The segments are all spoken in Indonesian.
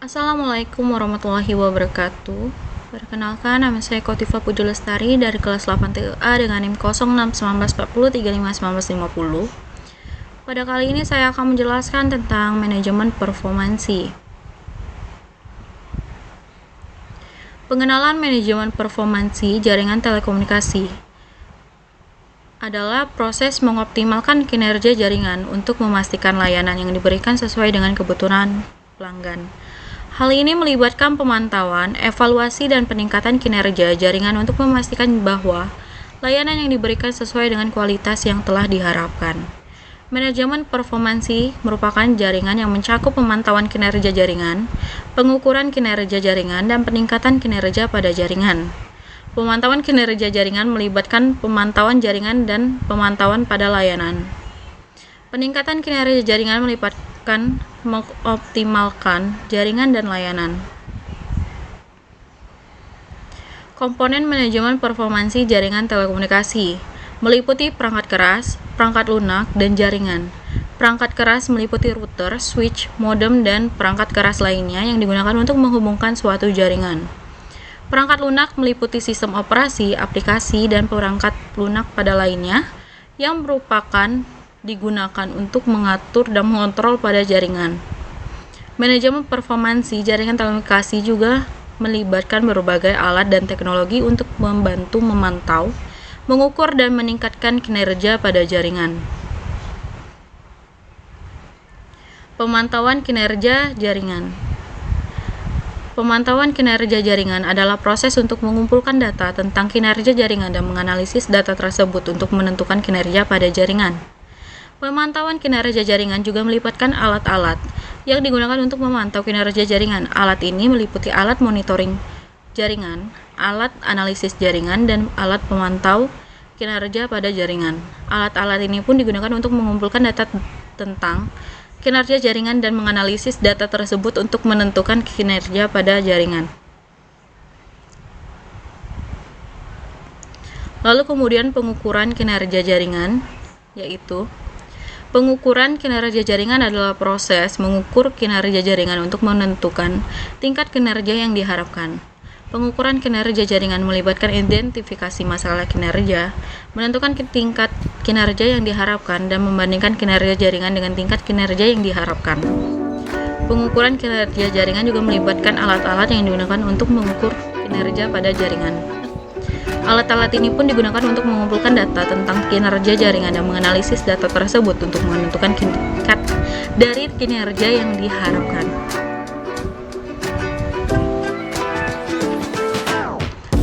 Assalamualaikum warahmatullahi wabarakatuh. Perkenalkan, nama saya Kotifa Puji Lestari dari kelas 8 A dengan NIM 061940351950. Pada kali ini saya akan menjelaskan tentang manajemen performansi. Pengenalan manajemen performansi jaringan telekomunikasi adalah proses mengoptimalkan kinerja jaringan untuk memastikan layanan yang diberikan sesuai dengan kebutuhan pelanggan. Hal ini melibatkan pemantauan, evaluasi, dan peningkatan kinerja jaringan untuk memastikan bahwa layanan yang diberikan sesuai dengan kualitas yang telah diharapkan. Manajemen performansi merupakan jaringan yang mencakup pemantauan kinerja jaringan, pengukuran kinerja jaringan, dan peningkatan kinerja pada jaringan. Pemantauan kinerja jaringan melibatkan pemantauan jaringan dan pemantauan pada layanan. Peningkatan kinerja jaringan melibatkan mengoptimalkan jaringan dan layanan. Komponen manajemen performansi jaringan telekomunikasi meliputi perangkat keras, perangkat lunak, dan jaringan. Perangkat keras meliputi router, switch, modem, dan perangkat keras lainnya yang digunakan untuk menghubungkan suatu jaringan. Perangkat lunak meliputi sistem operasi, aplikasi, dan perangkat lunak pada lainnya yang merupakan digunakan untuk mengatur dan mengontrol pada jaringan. Manajemen performansi jaringan telekomunikasi juga melibatkan berbagai alat dan teknologi untuk membantu memantau, mengukur, dan meningkatkan kinerja pada jaringan. Pemantauan kinerja jaringan. Pemantauan kinerja jaringan adalah proses untuk mengumpulkan data tentang kinerja jaringan dan menganalisis data tersebut untuk menentukan kinerja pada jaringan. Pemantauan kinerja jaringan juga melibatkan alat-alat yang digunakan untuk memantau kinerja jaringan. Alat ini meliputi alat monitoring jaringan, alat analisis jaringan, dan alat pemantau kinerja pada jaringan. Alat-alat ini pun digunakan untuk mengumpulkan data tentang kinerja jaringan dan menganalisis data tersebut untuk menentukan kinerja pada jaringan. Lalu kemudian pengukuran kinerja jaringan, yaitu pengukuran kinerja jaringan adalah proses mengukur kinerja jaringan untuk menentukan tingkat kinerja yang diharapkan. Pengukuran kinerja jaringan melibatkan identifikasi masalah kinerja, menentukan tingkat kinerja yang diharapkan, dan membandingkan kinerja jaringan dengan tingkat kinerja yang diharapkan. Pengukuran kinerja jaringan juga melibatkan alat-alat yang digunakan untuk mengukur kinerja pada jaringan. Alat-alat ini pun digunakan untuk mengumpulkan data tentang kinerja jaringan dan menganalisis data tersebut untuk menentukan tingkat dari kinerja yang diharapkan.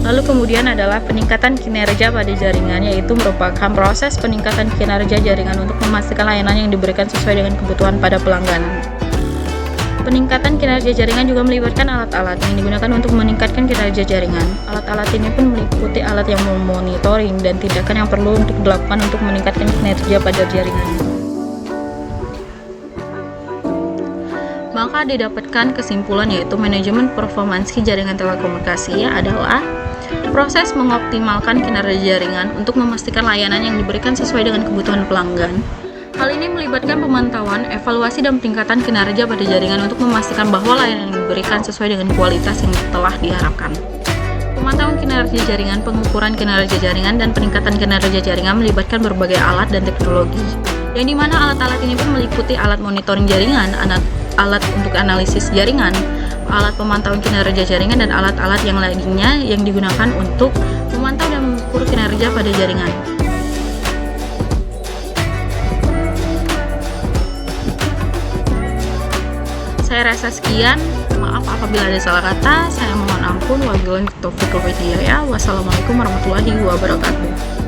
Lalu kemudian adalah peningkatan kinerja pada jaringan, yaitu merupakan proses peningkatan kinerja jaringan untuk memastikan layanan yang diberikan sesuai dengan kebutuhan pada pelanggan. Peningkatan kinerja jaringan juga melibatkan alat-alat yang digunakan untuk meningkatkan kinerja jaringan. Alat-alat ini pun meliputi alat yang memonitoring dan tindakan yang perlu untuk dilakukan untuk meningkatkan kinerja pada jaringan. Maka didapatkan kesimpulan, yaitu manajemen performansi jaringan telekomunikasi adalah proses mengoptimalkan kinerja jaringan untuk memastikan layanan yang diberikan sesuai dengan kebutuhan pelanggan. Hal ini melibatkan pemantauan, evaluasi, dan peningkatan kinerja pada jaringan untuk memastikan bahwa layanan yang diberikan sesuai dengan kualitas yang telah diharapkan. Pemantauan kinerja jaringan, pengukuran kinerja jaringan, dan peningkatan kinerja jaringan melibatkan berbagai alat dan teknologi, yang dimana alat-alat ini pun meliputi alat monitoring jaringan, alat untuk analisis jaringan, alat pemantauan kinerja jaringan, dan alat-alat yang lainnya yang digunakan untuk memantau dan mengukur kinerja pada jaringan. Saya rasa sekian, maaf apabila ada salah kata, saya mohon ampun. Wabillahi taufiq wal hidayah. Wassalamualaikum warahmatullahi wabarakatuh.